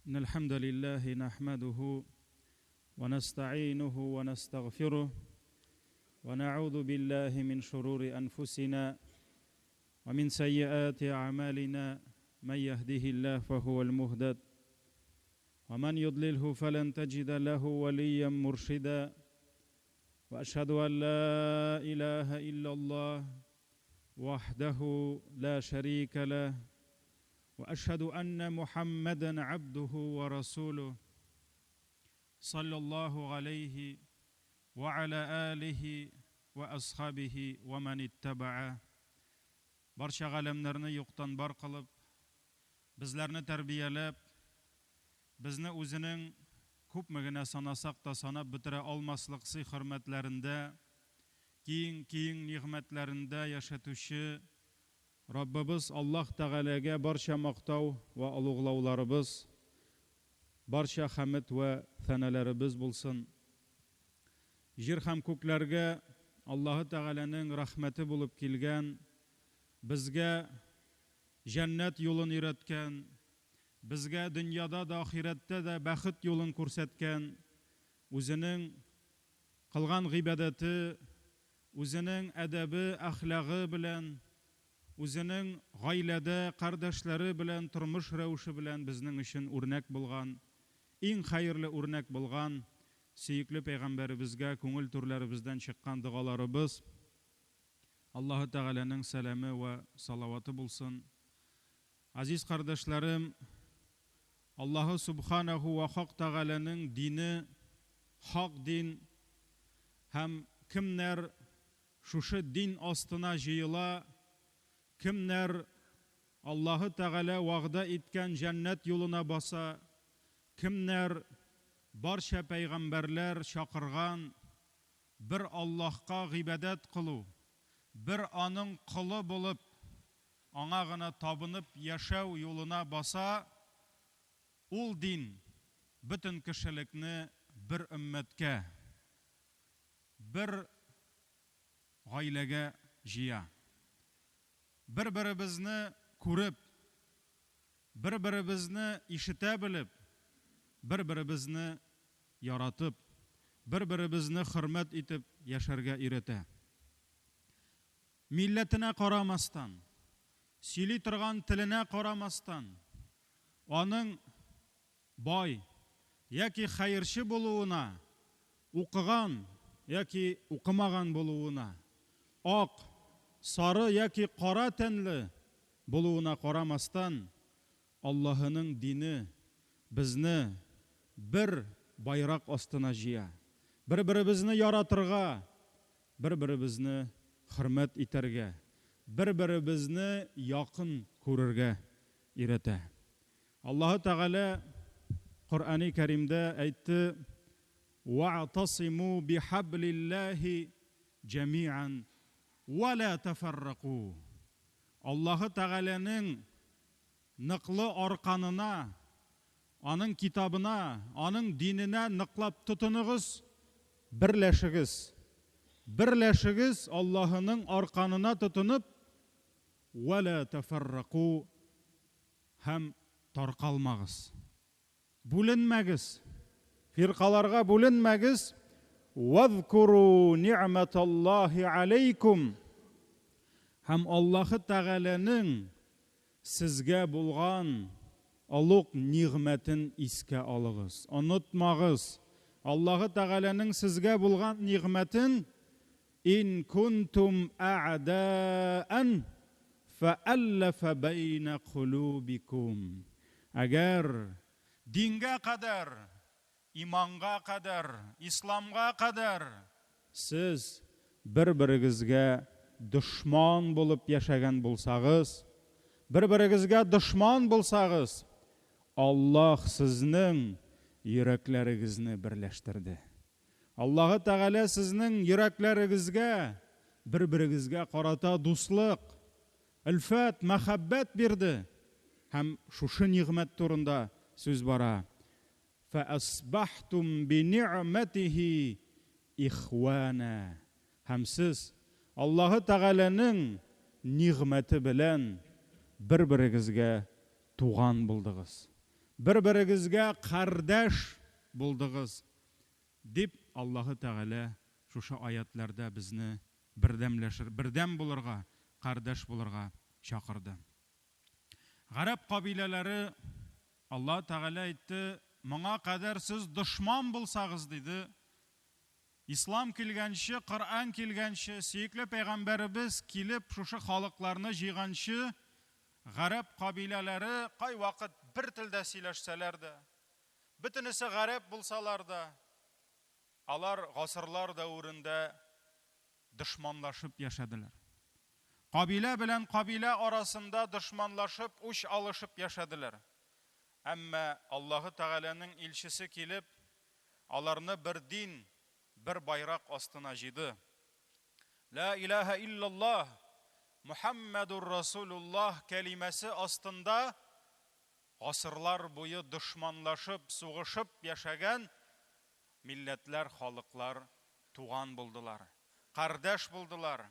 إن الحمد لله نحمده ونستعينه ونستغفره ونعوذ بالله من شرور أنفسنا ومن سيئات أعمالنا من يهده الله فهو المهتد ومن يضلله فلن تجد له وليا مرشدا وأشهد أن لا إله إلا الله وحده لا شريك له وأشهد أن محمدا عبده ورسوله صلى الله عليه وعلى آله وأصحابه ومن اتبعه barcha g'alamlarni yo'qdan bor qilib, bizlarni tarbiyalab, bizni o'zining ko'pmigina sanasak da sanab bitira olmasliqsi hurmatlarında, keyin ne'matlarında yaşatuvchi Rabbimiz Alloh Taolaga barcha maqtov va ulug'lovlarimiz, barcha hamd va sanalarimiz bo'lsin. Yer ham ko'klarga Alloh Taolaning rahmati bo'lib kelgan, bizga jannat yo'lini yaratgan, bizga dunyoda da oxiratda da baxt yo'lini ko'rsatgan, o'zining qilgan g'ibadati, o'zining adabi, axloqi bilan, o'zining oilada qardoshlari bilan turmush ravishi bilan bizning uchun o'rnak bo'lgan, eng xayrli o'rnak bo'lgan suyukli payg'ambarimizga ko'ngil turlarimizdan chiqqan duolarimiz Alloh Taolaning salami va salavati bo'lsin. Aziz qardoshlarım, Alloh subhanahu va haq Taolaning dini, haq din ham kimlar shusha din ostına jiyila, kimlar Alloh Taola va'da etgan jannat yo'luna basa, kimlar barcha payg'ambarlar chaqirgan bir Allohga ibodat qilu, bir onun quli bo'lib, onag'ina tabınıp yaşav yo'luna basa, ul din bütün kishilikni bir ummatga, bir oilaga jiya. Bir-birimizni ko'rib, bir-birimizni eshita bilib, bir-birimizni yaratib, bir-birimizni hurmat etib yasharga irata. Millatine qaramasdan, sili turgan tiline qaramasdan, onun boy yoki xayrchi bo'luvina, o'qigan yoki o'qimagan bo'luvina, oq, sarı yoki qora tenli bo'luvina qaramasdan, Allohning dini bizni bir bayroq ostına jiya, bir-birimizni yaratirga, bir-birimizni hurmat etarga, bir-birimizni yaqin ko'rarga irata. Alloh Taola Qur'oni Karimda aytdi: "Wa'tasimu bihablillahi jami'an va la tafarraqu." Alloh Taolaning niqli orqanına, onun kitabına, onun dinine niqlab tutunuguz, birleşigiz Allah'ının arkanına tutunup ve la teferraku, hem tarqalmağız, bölünmegiz, firqalarga bölünmegiz. Vezkuru ni'metallahi aleykum, hem Allah Teala'nın sizge bulgan ulug' ni'metin iske alığız, unutmağız. Allah Teala'nın sizge bulgan ni'metin in kuntum a'da'an fa'allafa bayna qulubikum. Agar dinga kadar, imanға kadar, İslamға kadar siz bir-biringizga düşman bulup yaşagan bolsağız, bir-biringizga düşman bolsağız, Allah sizning yürekleringizni birleştirdi. Allah Teala sizning yüreklerinizga bir-biringizga qarata do'stlik, ilfat, muhabbat berdi. Hem şuşu ni'mat turunda söz bara. Fa asbahtum bi ni'matihi ikhwana. Hem siz Allah Teala'nın ni'mati bilan bir-biringizga tuğan buldunuz. bir-birigizga qardash buldığız deb Allahu Teala şuşa ayetlarda bizni birden bulurga, qardash bulurga çakırdı. Garab kabileleri Allah Teala aytdı, "Manga kadar siz düşman bulsağız" dedi. İslam kilgençi, Kur'an kilgençi, siyikli peygamberimiz kilip şuşa halıklarını jiygançı, Garab kabileleri kay vakit bir tilde sileşseler de, bütünüsü garab bulsalar da, alar gasırlar davrında düşmanlaşıp yaşadılar. Kabile bilen kabile arasında düşmanlaşıp, uç alışıp yaşadılar. Ama Allahu Teala'nın ilçisi kilip, alarını bir din, bir bayrak astına jidi. La ilahe illallah, Muhammedur Resulullah kelimesi astında asırlar boyu düşmanlaşıp, soğuşup yaşagan milletler, halıklar tuğan buldular. Kardeş buldular.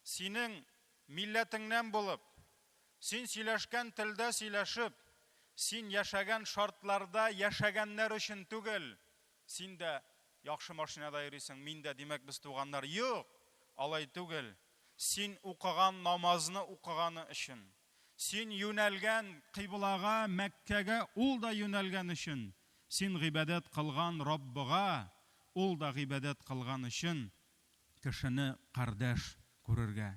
Senin milletinden bulup, sen sileşken tilde sileşip, sen yaşagan şartlarda yaşaganlar için tügül, sen de yaxşı maşinada yürüysen, min de demek biz tuğanlar yok, alay tügül. Sen okugan namazını okuganı için, sen yönelgen kıblaga, Mekke'ge, ul da yönelgen için, sen ibadet kılgan Rabbiga, ul da ibadet kılgan için, kişini kardeş görürge,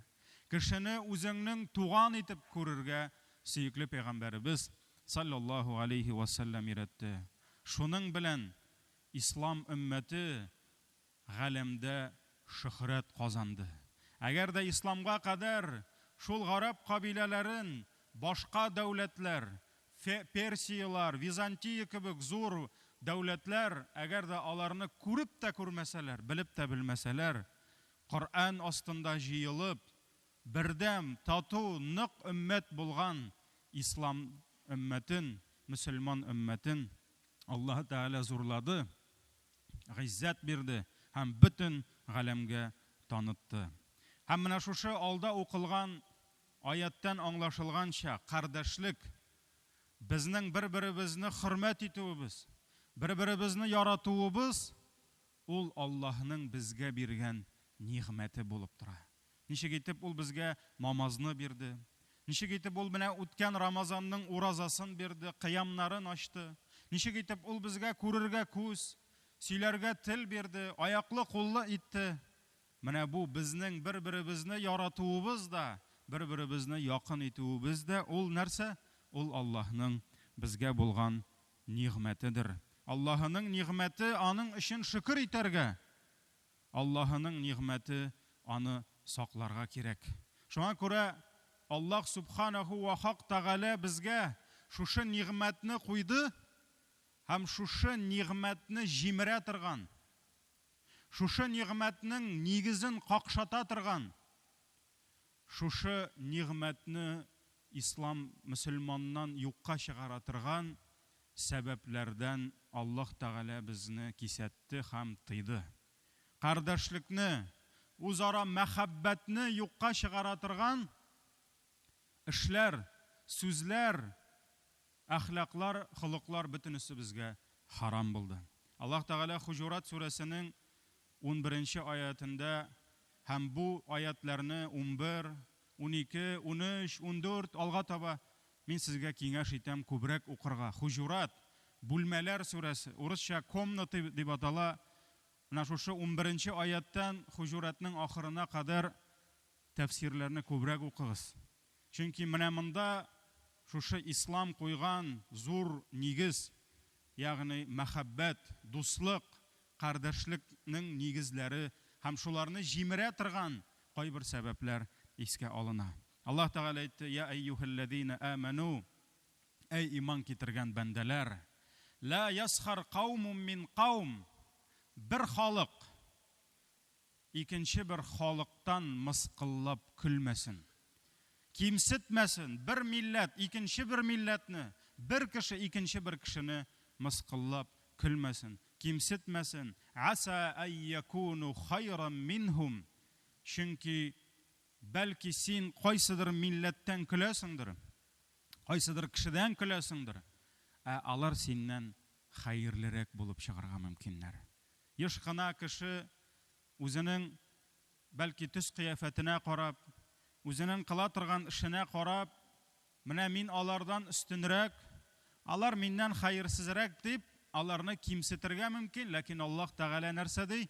kişini özünün tuğan etip görürge, süyüklü peygamberimiz sallallahu aleyhi ve sellem öğretti. Şunun bilen İslam ümmeti galemde şöhret kazandı. Eğer de İslam'a kadar şul Garab kabilelerin başka devletler, Persiyalar, Vizantiya gibi zor devletler eğer de alarını görüp de görmeseler, bilip de bilmeseler, Kur'an astında jiyılıp, birdem, tatu, nık ümmet bulgan İslam ümmetin, Müslüman ümmetin Allah Teala zorladı, izzet birdi, hem bütün alemge tanıttı. Hem mena şuşu alda okılgan, ayetten anlaşılgança, kardeşlik, bizning bir-birimizni hürmet etuvimiz, bir-birimizni yaratuvimiz, ul Allah'ның bizge bergen ni'meti bulup tura. Nişek etip ul bizge namazını berdi. Nişek etip ul bina o'tgan Ramazanның urazasını berdi, qiyamların açtı. Nişek etip ul bizge көрерге көз, сөйләргә til berdi, ayaklı қоллы etdi. Mana bu bizning bir-birimizni yaratuvimiz da, bir-birimizni yaqin etuvimiz da ul narsa? Ul Allah'ның bizge bulgan ni'metidir. Allah'ның ni'meti anın için şükür iterge. Allah'ның ni'meti anı saklarga kirek. Şuna göre Allah subhanahu ve hak Teala bizge şuşu ni'metini koydu, hem şuşu ni'metini jimire tırgan, şuşu ni'metinin nigizin kakşata tırgan, şuşu ni'metini İslam Müslümandan yokka çıkaratırgan sebeplerden Allah Teala bizni kisetti hem tıydı. Kardeşlikni, uzara mehabbetni yokka çıkaratırgan işler, sözler, ahlaklar, hılıklar bütünüsü bizge haram buldu. Allah Teala Hucurat suresinin 11. ayetinde hem bu ayetlerini 11, 12, 13, 14 alga taba min sizge kengеш etем көбрәк укырга. Hucurat, Bulmeler suresi, Урысча комнаты дип атала. Менә шушы 11. аяттан Hucuratның ахырына кадәр тәфсирләрне көбрәк укыгыз. Чөнки менә монда шушы ислам куйган зур нигез, ягъни мәхәббәт, дуслык, кардәшлекнең нигезләре һәм шуларны җимерә торган кайбер сәбәпләр искә алына. Allah Teala aytты: "Ya eyyuhellezine amanu, ey iman китергән бәндәләр, la yaskhar qaumun min qaum." Bir халык ikinci bir халыктан мыскыллап күлмәсен. Kimsitmesin. Bir millet ikinci bir milletni, bir kişi ikinci bir kişini мыскыллап külmesin. Kimsitmesin. Asa ay yakunu hayran minhum. Çünkü belki sen kaysidir milletten külesindir. Kaysidir kişiden külesindir. алар синнән хәерлерәк булып чыгарга мөмкиннәр. Еш кына кеше үзенең бәлки төс кыяфәтенә карап, үзенең кыла торган эшенә карап, менә мин алардан өстенрәк, алар миннән хәерсезрәк дип, аларны кимсетергә мөмкин, ләкин Аллаһ Тәгалә нәрсә ди?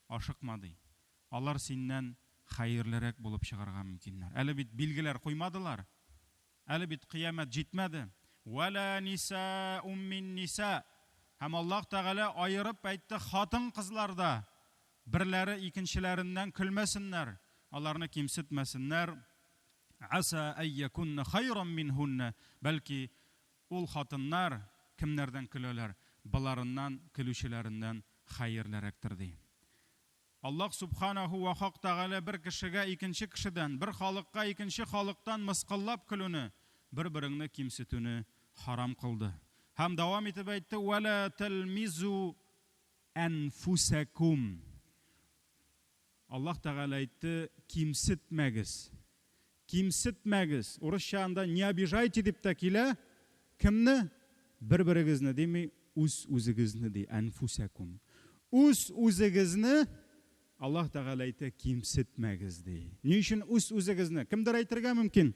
Ашыкма ди. Алар синнән хәерлерәк булып чыгарга мөмкиннәр. Әле бит билгеләр куймадылар. Әле бит кыямәт җитмәде. Вала нисаун мин ниса. Һәм Аллаһ Тәгалә аерып әйтте, хатын-кызларда берләре икенчеләреннән көлмәсеннәр, аларны кимсетмәсеннәр. Аса ай якунна хайран минхунна. Бәлки ул хатыннар кемнәрдән көләләр? Буларыннан, көлүчеләреннән хәерлерәктер ди. Аллаһ Субханаху ва Тәгалә бер кешегә икенче кешедән, бер халыкка икенче халыктан мыскыллап көлүне, бер-береңне кимсетүне харам кылды. Һәм дәвам итеп әйтте: "Вала талмизу анфусакум." Аллаһ Тәгалә әйтте: "Кимсетмәгез. Кимсетмәгез." Урысча анда "не обижайте" дип тә килә. Кемне? Бер-берегезне дими, үз-үзегезне ди, анфусакум. Үз-үзегезне Аллаһ Тәгалә әйтә: "Кимсетмәгез" ди. Ни өчен үз-үзегезне? Кемдер әйтергә мөмкин.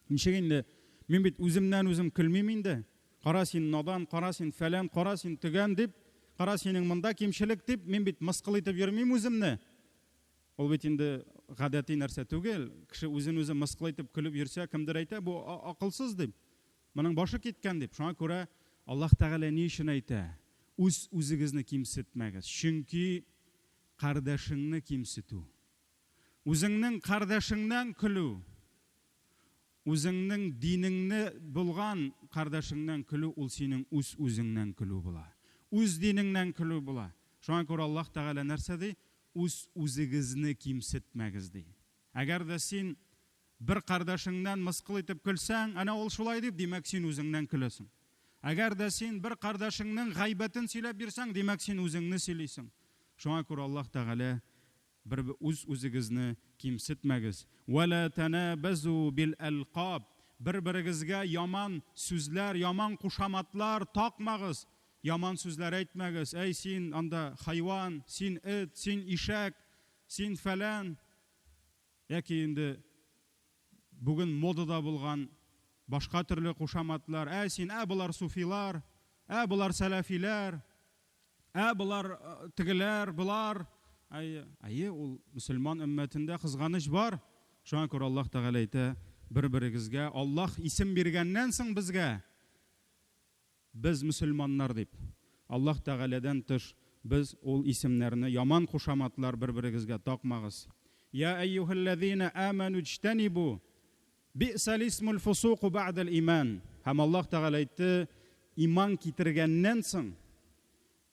Ничек инде? Мин бит үземнән үзем көлмим инде. Кара син надан, кара син фәлән, кара син төгән дип, кара синең монда кимчелек дип, мин бит мыскыл итеп йөрмим үземне. Ул бит инде гадәти нәрсә түгел. Кеше үзен үзе мыскыл итеп көлеп йөрсә, кемдер әйтә: "Бу акылсыз" дип. Моның башы киткән дип. Шуңа күрә Аллаһ Тәгалә ни өчен әйтә? Үз-үзегезне кимсетмәгез. Чөнки кардәшеңне кимсетү, үзеңнең кардәшеңнән көлү, үзеңнең динеңне булган кардәшеңнән көлү, ул синең үз-үзеңнән көлү була. Үз динеңнән көлү була. Шуңа күрә Аллаһ Тәгалә нәрсә ди? Үз-үзегезне кимсетмәгез ди. Әгәр дә син бер кардәшеңнән мыскыл итеп көлсәң, ана ул шулай дип, димәк син үзеңнән көләсең. Әгәр дә син бер кардәшеңнең гайбәтен сөйләп бирсәң, димәк син үзеңне сөйлисең. Шуңа күрә Аллаһ Тәгалә бер үз-үзегезне кимсетмәгез. Вала танабазу бил алқаб. Бер-берегезгә яман сүзләр, яман кушаматлар такмагыз. Яман сүзләр әйтмәгез. Әй син анда хайван, син эт, син ишәк, син фәлән. Яки инде бүген модада булган башка төрле кушаматлар. Әй син, булар суфилар, булар сәләфиләр, булар тигеләр, булар. Ул мөселман өммәтендә кызганыч бар. Шуңа күрә Аллаһ Тәгалә әйтә: бер-берегезгә Аллаһ исем биргәннән соң безгә, без мөселманнар дип, Аллаһ Тәгаләдән тыш без ул исемнәрне, яман кушаматлар бер-берегезгә такмагыз. Я айюхаллазина аману җтанибу би'сал исмул фусуq бa'да al-иман. Һәм Аллаһ Тәгалә әйтте: иман китергәннән соң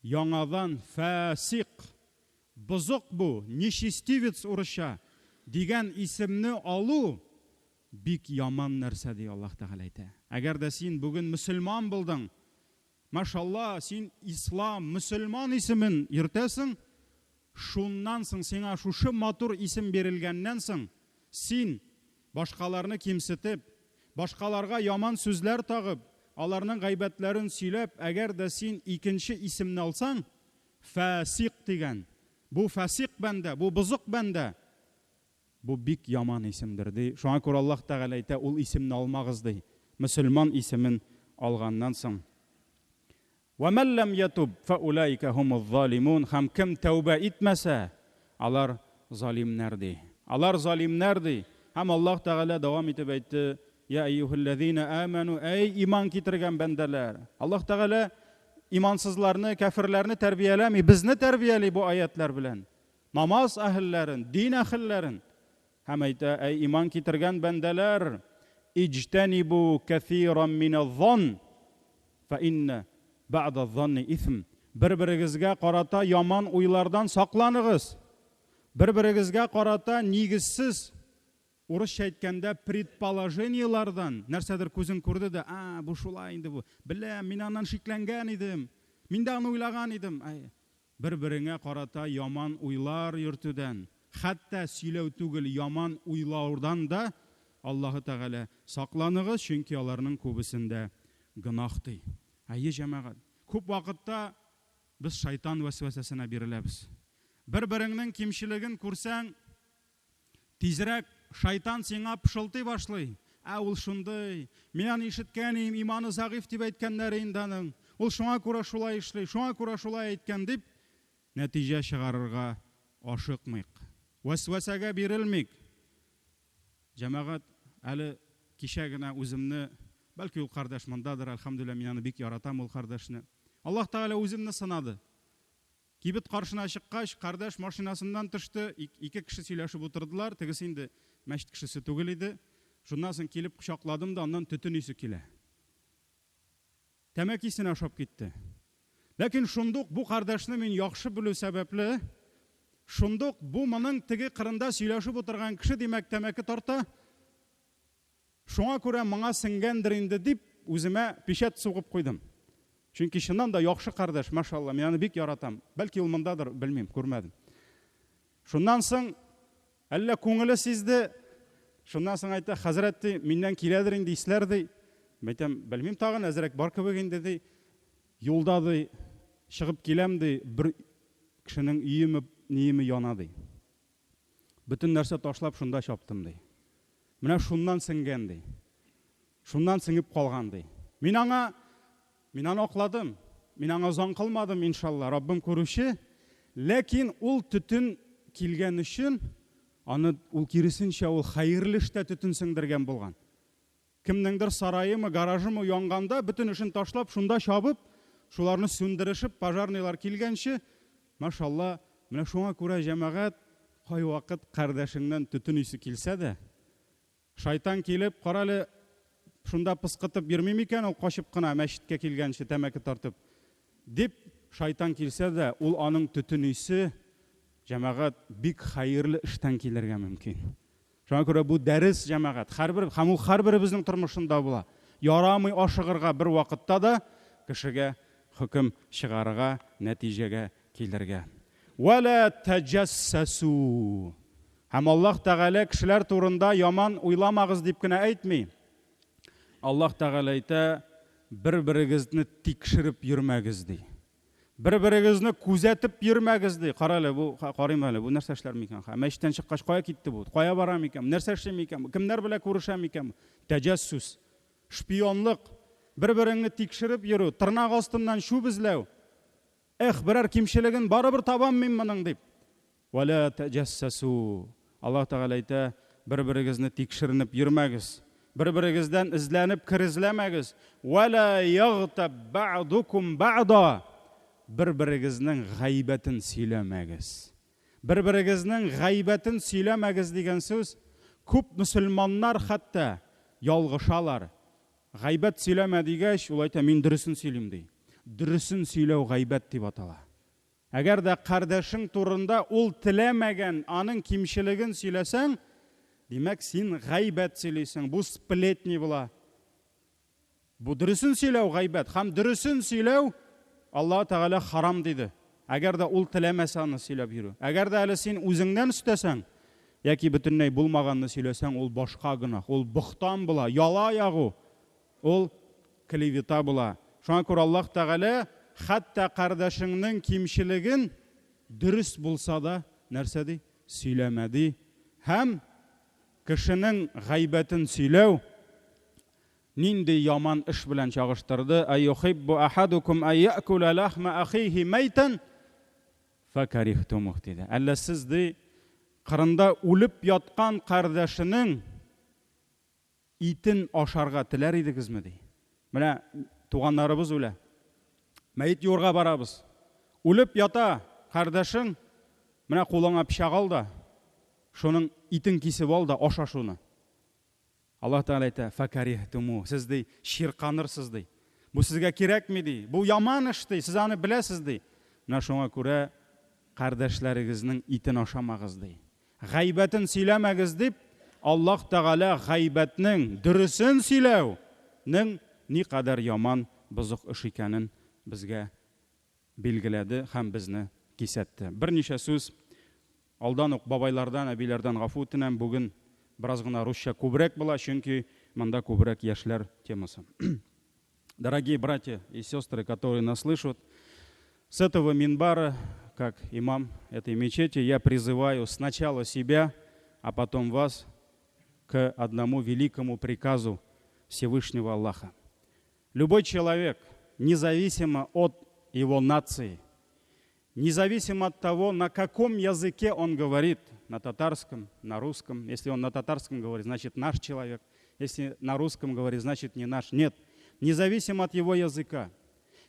яңадан фасиq, бозык бу, нечестивец урысча дигән исемне алу бик яман нәрсә ди Аллаһ Тәгалә әйтә. Әгәр дә син бүген мөселман булдың, машалла, син ислам, мөселман исемен йөртәсең, шуннан соң сиңа шушы матур исем бирелгәннән соң, син башкаларны кимсетеп, башкаларга яман сүзләр тагып, аларның гайбәтләрен сөйләп, әгәр дә син икенче исемне алсаң, фасиq дигән, бу фасиq бәндә, бу бозык бәндә, бу бик яман исемдер ди. Шуңа күрә Аллаһ Тәгалә әйтә: ул исемне алмагыз ди, мөселман исемен алганнан соң. Ва ман лам ятуб фаулайка хумуз залимун. Һәм кем тәүбә итмәсә, алар залимнәр ди. Алар залимнәр ди. Һәм Аллаһ Тәгалә дәвам итеп әйтте: Я айюхаллазина аману, әй иман китергән бәндәләр. Аллаһ Тәгалә имансызларны, кафирларны тәрбияләми, безне тәрбияли бу аятлар белән. Намаз әһелләрен, дин әһелләрен. Һәм әйтә: әй иман китергән бәндәләр, иҗтанибу кафиран миназ-занн фа инна бa'да-з-занни исм. Бер-берегезгә карата яман уйлардан сакланыгыз. Бер-берегезгә карата нигезсез, урысча әйткәндә, предположениялардан нәрсәдер күзен күрде дә, бу шулай инде бу. Беләм, мин аннан шикләнгән идем. Мин дә аны уйлаган идем. Бер-береңә карата яман уйлар йөртүдән, хәтта сөйләү түгел, яман уйлаудан да Аллаһ Тәгалә сакланыгыз, чөнки аларның күбесендә гынах ди. Әйе җәмәгать, күп вакытта без шайтан вәсвәсәсенә биреләбез. Бер-береңнең кимчелеген күрсәң, тизрәк шайтан сиңа пышылтый башлый. Ул шундый, мин аны ишеткәнем, иманы зәгыйф дип әйткәннәр инде аның. Ул шуңа күрә шулай эшли, шуңа күрә шулай әйткән дип, нәтиҗә чыгарырга ашыкмыйк. Вәсвәсәгә бирелмик. Җәмәгать, әле кичә генә үземне, бәлки ул кардәш мондадыр, әлхәмдүлилләh, мин аны бик яратам ул кардәшне. Аллаһ Тәгалә үземне сынады. Кибет каршына чыккач, кардәш машинасыннан төште, ике кеше сөйләшеп утырдылар, тегесе инде мәчет кешесе түгел иде. Шуннан соң килеп кочакладым да, аннан төтен исе килә. Тәмәкисен ашап китте. Ләкин шундук бу кардәшне мин яхшы белү сәбәпле, шундук бу моның теге кырында сөйләшеп утырган кеше димәк тәмәке тарта. Шуңа күрә моңа сеңгәндер инде дип, үземә печать сугып куйдым. Чөнки чыннан да яхшы кардәш, машалла, мин аны бик яратам. Бәлки ул мондадыр, белмим, күрмәдем. Шуннан соң әллә күңеле сизде. Шуннан соң әйтә, хәзрәт, миннән киләдер инде исләр ди. Әйтәм, белмим, тагын әзрәк бар кебек инде ди. Юлда ди, чыгып киләм ди, бер кешенең өеме яна ди. Бүтән нәрсә ташлап шунда чаптым ди. Менә шуннан сеңгән ди. Шуннан сеңеп калган ди. Мин аны акладым. Мин аңа зан кылмадым, иншалла, Раббым күрүче. Ләкин ул төтен килгән өчен, аны ул киресенчә ул хәерле эштә төтен сеңдергән булган. Кемнеңдер сарайымы, гаражымы янганда, бүтән эшен ташлап, шунда чабып, шуларны сүндерешеп, пожарныйлар килгәнче, машалла, менә шуңа күрә җәмәгать, кай вакыт кардәшеңнән төтен исе килсә дә, шайтан килеп, каралы, шунда пыскытып йөрмим икән, ул качып кына мәчеткә килгәнче тәмәке тартып. Дип, шайтан килсә дә, ул аның төтен исе җәмәгать бик хәерле эштән килергә мөмкин. Шуңа күрә бу дәрес җәмәгать, һәрберебезнең тормышында була. Ярамый ашыгырга бер вакытта да кешегә хөкем чыгарырга, нәтиҗәгә килергә. Вәлә таҗассасу. Һәм Аллаһ Тәгалә кешеләр турында яман уйламагыз дип кенә әйтми. Аллаһ Тәгалә әйтә, бер-берегезне тикшереп йөрмәгез ди. Бер-берегезне күзәтеп йөрмәгез ди. Карале, бу карыйм әле, бу нәрсә эшләр микән? Мәчеттән чыккач кая китте бу? Кая бара микән? Нәрсә эшли микән? Кемнәр белән күрешә микән? Таҗассус, шпионлык, бер-береңне тикшереп йөрү, тырнак астыннан шүп эзләү. Берәр кимчелеген барыбер табам мин моның дип. Вәлә таҗассасу. Аллаһ Тәгалә әйтә, бер-берегезне тикшеренеп йөрмәгез. Бер-берегездән эзләнеп кирезләмәгез. Вәлә ягтаб баъдукум баъда. Бер-берегезнең гайбәтен сөйләмәгез. Бер-берегезнең гайбәтен сөйләмәгез дигән сүз, күп мөселманнар хәтта ялгышалар. Гайбәт сөйләмә дигәч, ул әйтә, мин дөресен сөйлим ди. Дөресен сөйләү гайбәт дип атала. Әгәр дә кардәшең турында ул теләмәгән аның кимчелеген сөйләсәң, димәк син гайбәт сөйлисең, бу сплетни була. Бу дөресен сөйләү гайбәт, һәм дөресен сөйләү Аллаһ Тәгалә харам диде. Әгәр дә ул теләмәсә аны сөйләп йөрү. Әгәр дә әле син үзеңнән үстәсәң, яки бөтенләй булмаганны сөйләсәң, ул башка гынах, ул бохтан була, яла ягу, ул клевета була. Шуңа күрә Аллаһ Тәгалә хәтта кардәшеңнең кимчелеген дөрес булса да, нәрсә ди? Сөйләмә ди. Һәм кешенең гайбәтен сөйләү нинди яман эш белән чагыштырды. Айюхиббу ахадукум айякула лахма ахиhi майтан факарихтумух диде. Әллә сез ди кырында үлеп яткан кардәшенең итен ашарга теләр идегезме ди. Менә туганнарыбыз үлә. Мәйет юрга барабыз. Үлеп ята кардәшең, менә кулыңа пычак ал да, шуның итен кисеп ал да аша шуны. Аллаһ Тәгалә әйтә, факарихтуму, сез ди ширканырсыз ди. Бу сезгә кирәкми ди. Бу яман эш ди, сез аны беләсез ди. Менә шуңа күрә кардәшләрегезнең итен ашамагыз ди. Гайбәтен сөйләмәгез дип, Аллаһ Тәгалә гайбәтнең дөресен сөйләүнең никадәр яман, бозык эш икәнен безгә билгеләде һәм безне кисәтте. Берничә сүз алдан ук бабайлардан, әбиләрдән гафу үтенәм. Бүген бераз гына русча күбрәк була, чөнки монда күбрәк яшьләр темасы. Дорогие братья и сестры, которые нас слышат, с этого минбара, как имам этой мечети, я призываю сначала себя, а потом вас к одному великому приказу Всевышнего Аллаха. Любой человек, независимо от его нации, независимо от того, на каком языке он говорит, на татарском, на русском. Если он на татарском говорит, значит наш человек. Если на русском говорит, значит не наш. Нет. Независимо от его языка,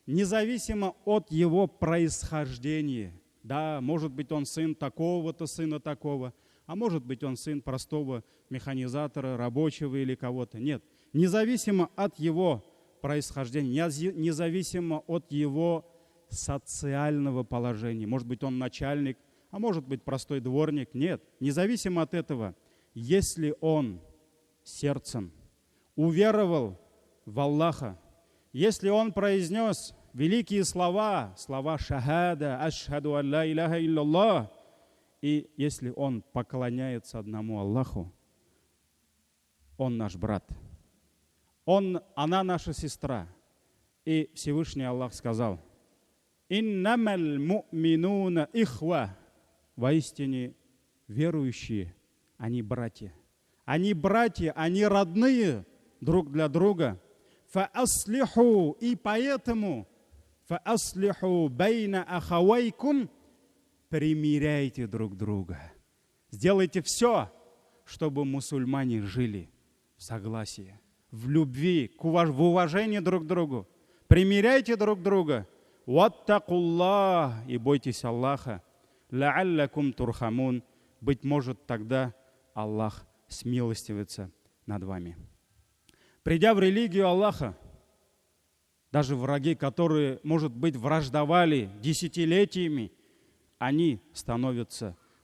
независимо от его происхождения. Да, может быть, он сын такого-то, сына такого, а может быть, он сын простого механизатора, рабочего или кого-то. Нет. Независимо от его происхождения, независимо от его социального положения. Может быть, он начальник, а может быть, простой дворник. Нет. Независимо от этого, если он сердцем уверовал в Аллаха, если он произнес великие слова, слова шахада, ашхаду алла иляха илляллах, и если он поклоняется одному Аллаху, он наш брат, она наша сестра. И Всевышний Аллах сказал: «Иннамаль му'минуна ихва». Воистине верующие, они братья. Они братья, они родные друг для друга. Фааслиху, и поэтому фааслиху байна ахавайкум, примиряйте друг друга. Сделайте все, чтобы мусульмане жили в согласии, в любви, в уважении друг к другу. Примиряйте друг друга. Ваттакуллах, и бойтесь Аллаха. Ла'аллакум турхамун, быть может, тогда Аллах смилостивится над вами. Придя в религию Аллаха, даже враги, которые, может быть, враждовали десятилетиями, они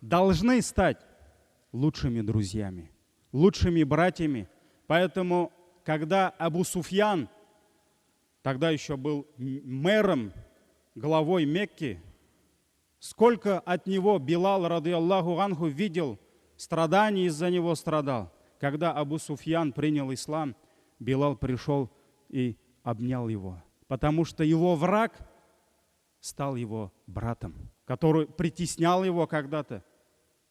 должны стать лучшими друзьями, лучшими братьями. Поэтому, когда Абу Суфьян, тогда еще был мэром, главой Мекки, сколько от него Билал, ради Аллаху анху, видел страданий, из-за него страдал. Когда Абу Суфьян принял ислам, Билал пришел и обнял его, потому что его враг стал его братом, который притеснял его когда-то,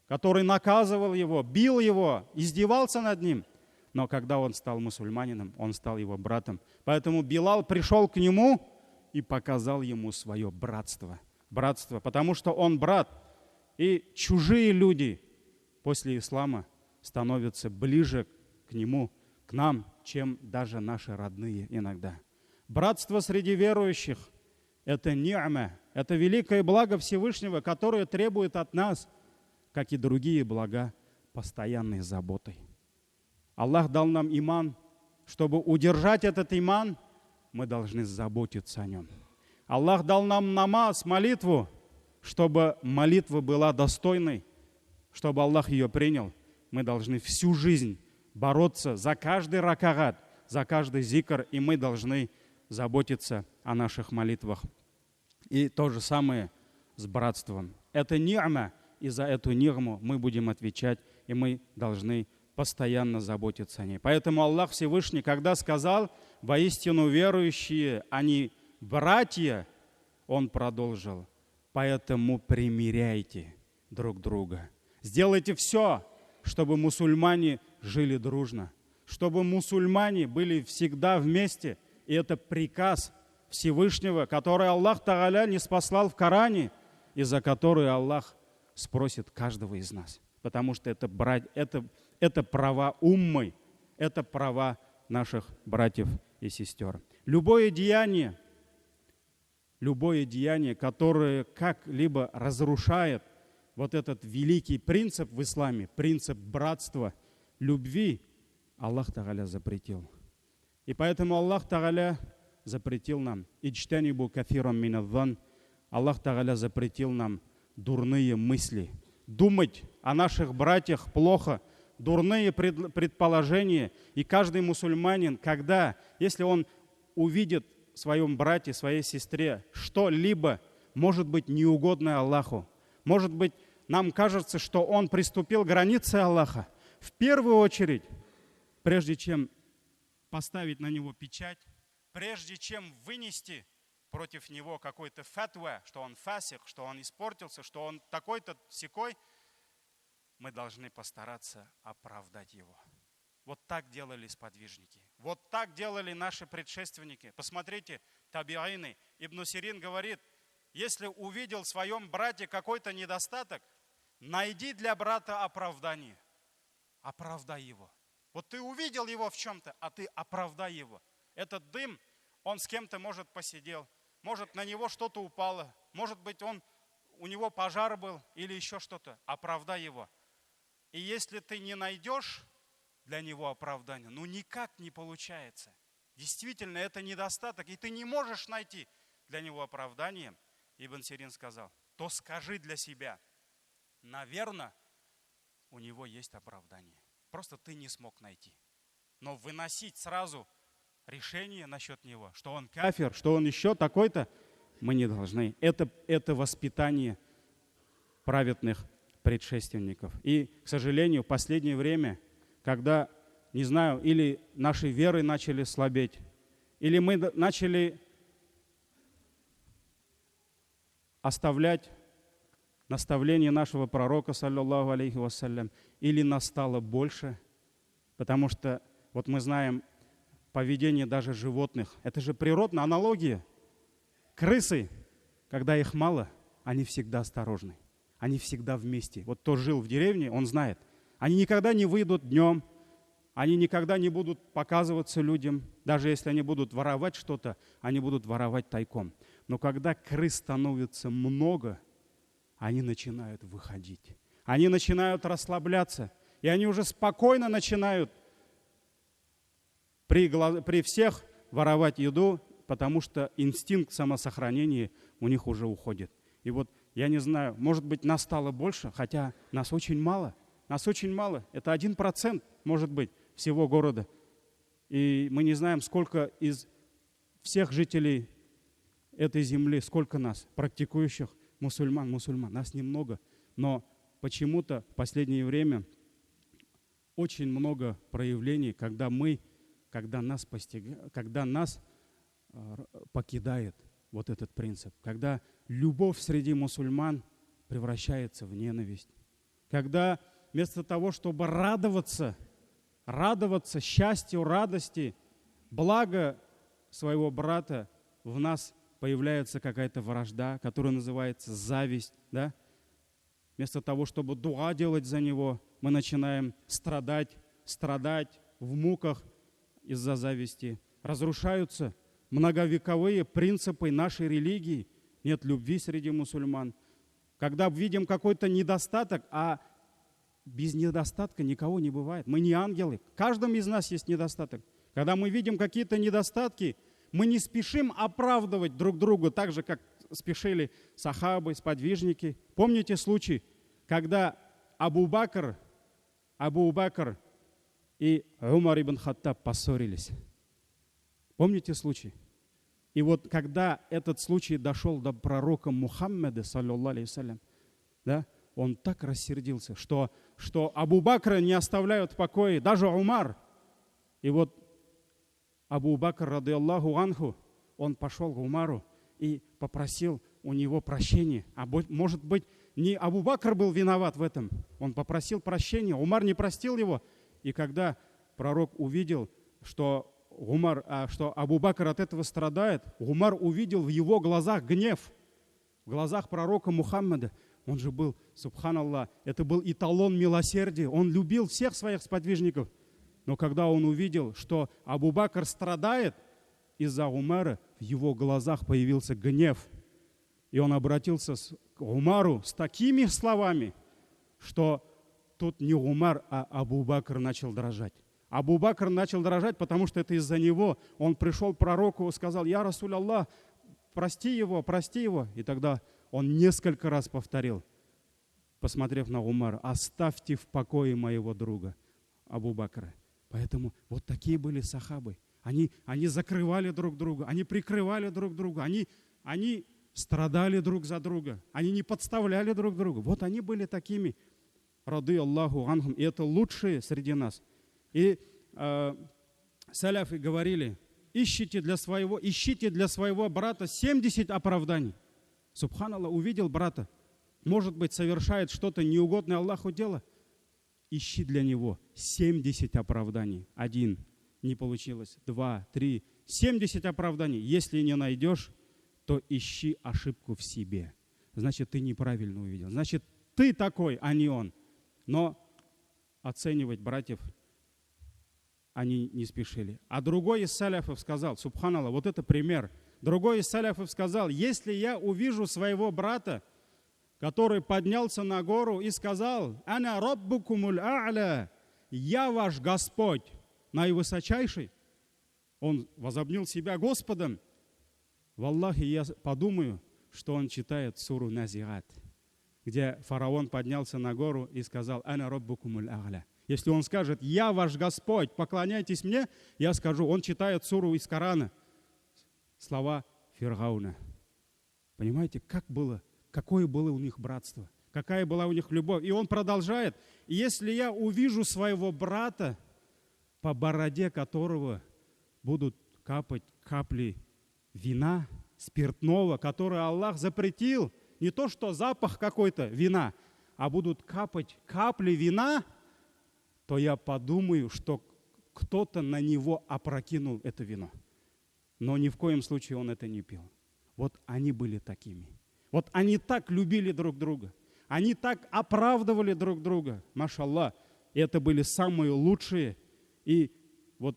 который наказывал его, бил его, издевался над ним. Но когда он стал мусульманином, он стал его братом. Поэтому Билал пришел к нему и показал ему свое братство. Братство, потому что он брат. И чужие люди после ислама становятся ближе к нему, к нам, чем даже наши родные иногда. Братство среди верующих – это ни'ма, это великое благо Всевышнего, которое требует от нас, как и другие блага, постоянной заботой. Аллах дал нам иман. Чтобы удержать этот иман, мы должны заботиться о нем. Аллах дал нам намаз, молитву, чтобы молитва была достойной, чтобы Аллах ее принял. Мы должны всю жизнь бороться за каждый ракагат, за каждый зикр, и мы должны заботиться о наших молитвах. И то же самое с братством. Это ни'ма, и за эту нигму мы будем отвечать, и мы должны постоянно заботиться о ней. Поэтому Аллах Всевышний, когда сказал: «Воистину верующие, они братья», Он продолжил: «Поэтому примиряйте друг друга». Сделайте все, чтобы мусульмане жили дружно, чтобы мусульмане были всегда вместе. И это приказ Всевышнего, который Аллах Тааля не спаслал в Коране, и за который Аллах спросит каждого из нас. Потому что это права уммы, это права наших братьев и сестер. Любое деяние, которое как-либо разрушает вот этот великий принцип в исламе, принцип братства, любви, Аллах Тааля запретил. И поэтому Аллах Тааля запретил нам «Иджтанибу кафирам минадзан». Аллах Тааля запретил нам дурные мысли, думать о наших братьях плохо, дурные предположения. И каждый мусульманин, если он увидит в своем брате, своей сестре что-либо, может быть, неугодное Аллаху, может быть, нам кажется, что он приступил к границе Аллаха, в первую очередь, прежде чем поставить на него печать, прежде чем вынести против него какой-то фатва, что он фасик, что он испортился, что он такой-то сякой, мы должны постараться оправдать его. Вот так делали сподвижники. Вот так делали наши предшественники. Посмотрите, табиины. Ибн Сирин говорит, если увидел в своем брате какой-то недостаток, найди для брата оправдание. Оправдай его. Вот ты увидел его в чем-то, а ты оправдай его. Этот дым, он с кем-то, может, посидел, может, на него что-то упало, может быть, у него пожар был или еще что-то. Оправдай его. И если ты не найдешь для него оправдания, ну никак не получается. Действительно, это недостаток, и ты не можешь найти для него оправдание. Ибн Сирин сказал, то скажи для себя, наверное, у него есть оправдание. Просто ты не смог найти. Но выносить сразу решение насчет него, что он кафир, что он еще такой-то, мы не должны. Это воспитание праведных предшественников. И, к сожалению, в последнее время, когда, не знаю, или наши веры начали слабеть, или мы начали оставлять наставление нашего пророка, саллаллаху алейхи вассалям, или нас стало больше, потому что, вот мы знаем, поведение даже животных, это же природная аналогия. Крысы, когда их мало, они всегда осторожны, они всегда вместе. Вот кто жил в деревне, он знает. Они никогда не выйдут днем, они никогда не будут показываться людям. Даже если они будут воровать что-то, они будут воровать тайком. Но когда крыс становится много, они начинают выходить. Они начинают расслабляться. И они уже спокойно начинают при всех воровать еду, потому что инстинкт самосохранения у них уже уходит. И вот, я не знаю, может быть, нас стало больше, хотя нас очень мало. Нас очень мало. Это 1%, может быть, всего города. И мы не знаем, сколько из всех жителей этой земли, сколько нас, практикующих мусульман. Нас немного. Но почему-то в последнее время очень много проявлений, когда нас покидает вот этот принцип. Когда любовь среди мусульман превращается в ненависть. Когда вместо того, чтобы радоваться счастью, радости, благо своего брата, в нас появляется какая-то вражда, которая называется зависть. Да? Вместо того, чтобы дуа делать за него, мы начинаем страдать в муках из-за зависти. Разрушаются многовековые принципы нашей религии. Нет любви среди мусульман. Когда видим какой-то недостаток, а без недостатка никого не бывает. Мы не ангелы. В каждом из нас есть недостаток. Когда мы видим какие-то недостатки, мы не спешим оправдывать друг друга так же, как спешили сахабы, сподвижники. Помните случай, когда Абу Бакр и Умар ибн Хаттаб поссорились? Помните случай? И вот когда этот случай дошел до пророка Мухаммада, саллаллаху алейхи вассалям, да, он так рассердился, что Абу Бакра не оставляют в покое, даже Умар. И вот Абу Бакр, рады Аллаху анху, он пошел к Умару и попросил у него прощения. А может быть, не Абу Бакр был виноват в этом. Он попросил прощения, Умар не простил его. И когда пророк увидел, что Абу Бакр от этого страдает, Умар увидел в его глазах гнев, в глазах пророка Мухаммада. Он же был, субханаллах, это был эталон милосердия. Он любил всех своих сподвижников. Но когда он увидел, что Абу Бакр страдает из-за Умара, в его глазах появился гнев. И он обратился к Умару с такими словами, что тут не Умар, а Абу Бакр начал дрожать. Абу Бакр начал дрожать, потому что это из-за него. Он пришел к пророку и сказал: «Я Расуль Аллах, прости его, прости его». И тогда он несколько раз повторил, посмотрев на Умара: «Оставьте в покое моего друга Абу Бакра». Поэтому вот такие были сахабы. Они закрывали друг друга, они прикрывали друг друга, они страдали друг за друга, они не подставляли друг друга. Вот они были такими, рады Аллаху анхум, и это лучшие среди нас. И саляфы говорили, ищите для своего брата 70 оправданий. Субханаллах, увидел брата, может быть, совершает что-то неугодное Аллаху дело. Ищи для него 70 оправданий. 1, не получилось, 2, 3, 70 оправданий. Если не найдешь, то ищи ошибку в себе. Значит, ты неправильно увидел. Значит, ты такой, а не он. Но оценивать братьев они не спешили. А другой из саляфов сказал, субханаллах, вот это пример. Другой из саляфов сказал, если я увижу своего брата, который поднялся на гору и сказал, «Ана раббукумуль а'ля», «Я ваш Господь, наивысочайший», он возомнил себя Господом, валлахи, я подумаю, что он читает суру Назиат, где фараон поднялся на гору и сказал, «Ана раббукумуль а'ля». Если он скажет, «Я ваш Господь, поклоняйтесь мне», я скажу, он читает суру из Корана, слова Фиргауна. Понимаете, как было? Какое было у них братство, какая была у них любовь. И он продолжает, если я увижу своего брата, по бороде которого будут капать капли вина, спиртного, которое Аллах запретил, не то что запах какой-то вина, а будут капать капли вина, то я подумаю, что кто-то на него опрокинул это вино. Но ни в коем случае он это не пил. Вот они были такими. Вот они так любили друг друга. Они так оправдывали друг друга. Машаллах. И это были самые лучшие. И вот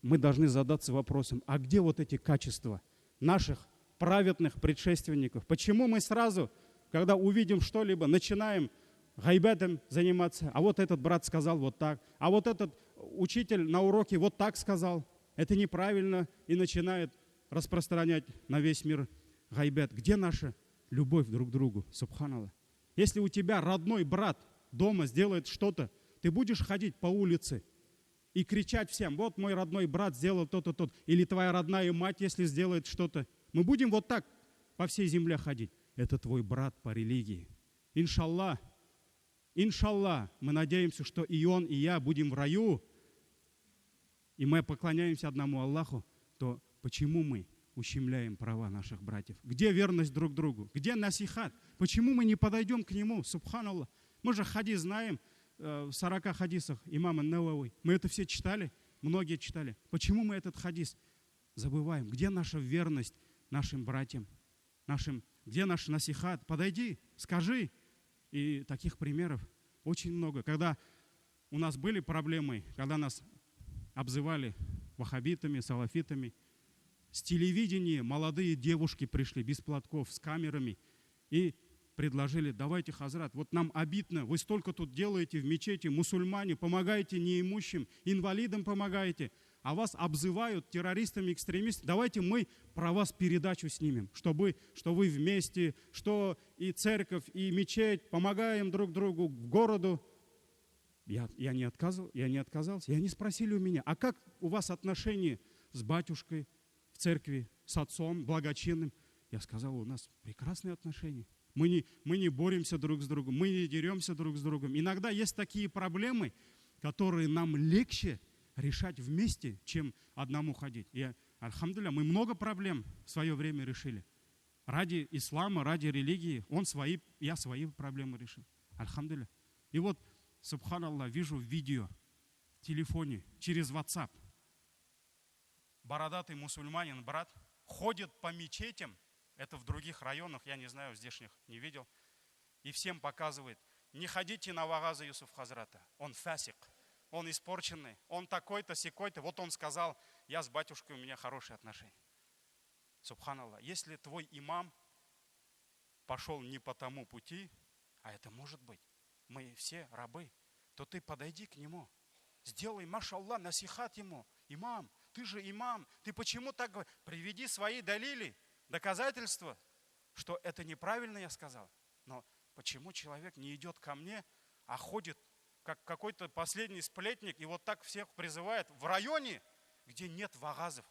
мы должны задаться вопросом, а где вот эти качества наших праведных предшественников? Почему мы сразу, когда увидим что-либо, начинаем гайбетом заниматься? А вот этот брат сказал вот так. А вот этот учитель на уроке вот так сказал. Это неправильно. И начинает распространять на весь мир гайбет. Где наша любовь друг к другу? Субханаллах. Если у тебя родной брат дома сделает что-то, ты будешь ходить по улице и кричать всем, вот мой родной брат сделал то-то, то-то. Или твоя родная мать, если сделает что-то. Мы будем вот так по всей земле ходить. Это твой брат по религии. Иншаллах, мы надеемся, что и он, и я будем в раю, и мы поклоняемся одному Аллаху, то почему мы ущемляем права наших братьев? Где верность друг другу? Где насихат? Почему мы не подойдем к нему? Субханаллах. Мы же хадис знаем, в 40 хадисах имама Навави. Мы это все читали, многие читали. Почему мы этот хадис забываем? Где наша верность нашим братьям? Где наш насихат? Подойди, скажи. И таких примеров очень много. Когда у нас были проблемы, когда нас обзывали ваххабитами, салафитами, с телевидения молодые девушки пришли без платков, с камерами и предложили, давайте, хазрат, вот нам обидно, вы столько тут делаете в мечети, мусульмане, помогаете неимущим, инвалидам помогаете, а вас обзывают террористами, экстремистами. Давайте мы про вас передачу снимем, что вы вместе, что и церковь, и мечеть, помогаем друг другу, городу. Я не отказался, и они спросили у меня, а как у вас отношения с батюшкой в церкви, с отцом благочинным? Я сказал, у нас прекрасные отношения. Мы не боремся друг с другом, мы не деремся друг с другом. Иногда есть такие проблемы, которые нам легче решать вместе, чем одному ходить. И, альхамдулилля, мы много проблем в свое время решили. Ради ислама, ради религии, я свои проблемы решил. Альхамдулилля. И вот, субханаллах, вижу видео в телефоне через WhatsApp. Бородатый мусульманин, брат, ходит по мечетям. Это в других районах, я не знаю, здешних не видел. И всем показывает, не ходите на вагазы Юсуф Хазрата. Он фасик, он испорченный, он такой-то, сякой-то. Вот он сказал, я с батюшкой, у меня хорошие отношения. Субханаллах, если твой имам пошел не по тому пути, а это может быть, мы все рабы, то ты подойди к нему, сделай, машаллах, насихат ему. Имам, ты же имам, ты почему так говоришь? Приведи свои далили, доказательства, что это неправильно я сказал. Но почему человек не идет ко мне, а ходит как какой-то последний сплетник и вот так всех призывает в районе, где нет вагазов?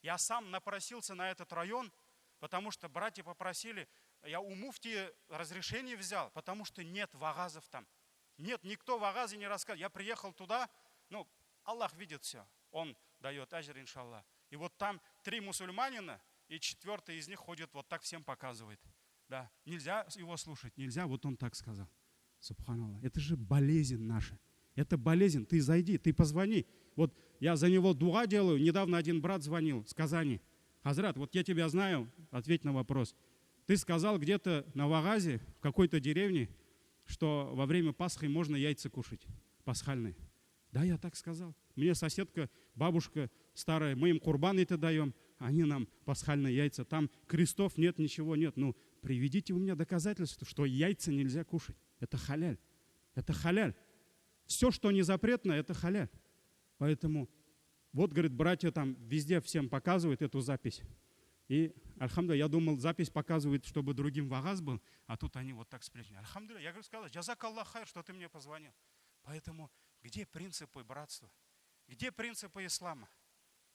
Я сам напросился на этот район, потому что братья попросили, я у муфти разрешение взял, потому что нет вагазов там. Нет, никто вагазе не рассказывает. Я приехал туда, Аллах видит все. Он дает аджр, иншаллах. И вот там 3 мусульманина, и 4-й из них ходит вот так, всем показывает. Да, нельзя его слушать, нельзя, вот он так сказал. Субханаллах, это же болезнь наша. Это болезнь, ты зайди, ты позвони. Вот я за него дуа делаю, недавно один брат звонил с Казани. Хазрат, вот я тебя знаю, ответь на вопрос. Ты сказал где-то на вагазе, в какой-то деревне, что во время Пасхи можно яйца кушать, пасхальные. Да, я так сказал. Мне соседка, бабушка старая, мы им курбан это даем, они нам пасхальные яйца. Там крестов нет, ничего нет. Ну, приведите у меня доказательства, что яйца нельзя кушать. Это халяль. Это халяль. Все, что не запретно, это халяль. Поэтому, вот, говорит, братья там везде всем показывают эту запись. И, альхамдулилля, я думал, запись показывает, чтобы другим вагаз был, а тут они вот так спрятали. Альхамдулилля, я говорю, сказал, джазак Аллах хайр, что ты мне позвонил. Поэтому, где принципы братства? Где принципы ислама?